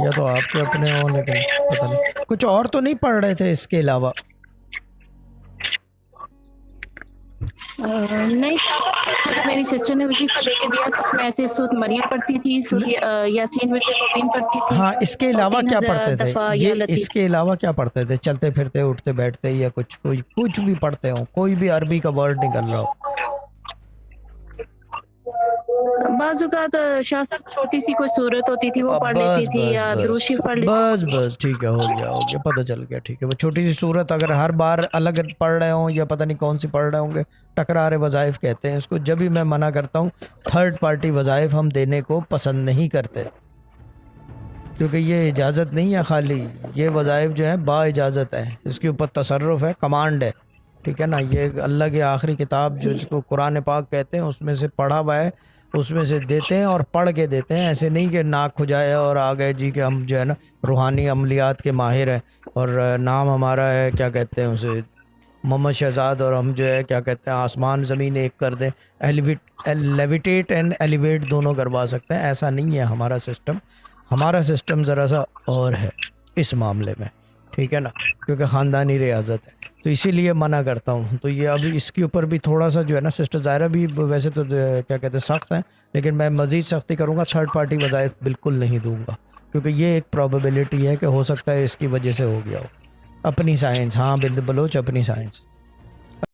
یا تو آپ کے اپنے ہوں، لیکن پتہ نہیں کچھ اور تو نہیں پڑھ رہے تھے اس کے علاوہ؟ نہیں، میری سسٹر نے وظیفہ لے کے دیا تھا، میں صرف سورۃ مریم پڑھتی تھی، یاسین مبین پڑھتی تھی، ہاں، اس کے اور علاوہ 3,000 کیا پڑھتے تھے دفعہ یا یہ؟ اس لطیف۔ کے علاوہ کیا پڑھتے تھے؟ چلتے پھرتے اٹھتے بیٹھتے یا کچھ بھی پڑھتے ہوں، کوئی بھی عربی کا ورڈ نکل رہا ہو؟ بعض اوقات شاہ صاحب چھوٹی سی کوئی صورت ہوتی تھی وہ اب پڑھ لیتی بس تھی، بس یا بس درود شریف پڑھ بس لیتی بس ٹھیک ہے، ہو گیا پتہ چل گیا، ٹھیک ہے۔ وہ چھوٹی سی صورت اگر ہر بار الگ پڑھ رہے ہوں یا پتہ نہیں کون سی پڑھ رہے ہوں گے، ٹکرارے وظائف کہتے ہیں اس کو۔ جب بھی میں منع کرتا ہوں تھرڈ پارٹی وظائف ہم دینے کو پسند نہیں کرتے، کیونکہ یہ اجازت نہیں ہے، خالی یہ وظائف جو ہیں با اجازت ہے، اس کے اوپر تصرف ہے، کمانڈ ہے، ٹھیک ہے نا۔ یہ اللہ کی آخری کتاب جو اس کو قرآن پاک کہتے ہیں، اس میں سے پڑھا ہوا ہے، اس میں سے دیتے ہیں اور پڑھ کے دیتے ہیں۔ ایسے نہیں کہ ناک کھجائے اور آ گئے جی کہ ہم جو ہے نا روحانی عملیات کے ماہر ہیں، اور نام ہمارا ہے کیا کہتے ہیں اسے، محمد شہزاد، اور ہم جو ہے کیا کہتے ہیں آسمان زمین ایک کر دیں، لیویٹیٹ اینڈ ایلیویٹ دونوں کروا سکتے ہیں۔ ایسا نہیں ہے ہمارا سسٹم، ہمارا سسٹم ذرا سا اور ہے اس معاملے میں، ٹھیک ہے نا، کیونکہ خاندانی ریاضت ہے، تو اسی لیے منع کرتا ہوں۔ تو یہ ابھی اس کے اوپر بھی تھوڑا سا جو ہے نا سسٹر ظاہرہ بھی ویسے تو کیا کہتے ہیں سخت ہیں، لیکن میں مزید سختی کروں گا، تھرڈ پارٹی وظائف بالکل نہیں دوں گا، کیونکہ یہ ایک پرابیبلٹی ہے کہ ہو سکتا ہے اس کی وجہ سے ہو گیا ہو۔ اپنی سائنس، ہاں بلد بلوچ اپنی سائنس۔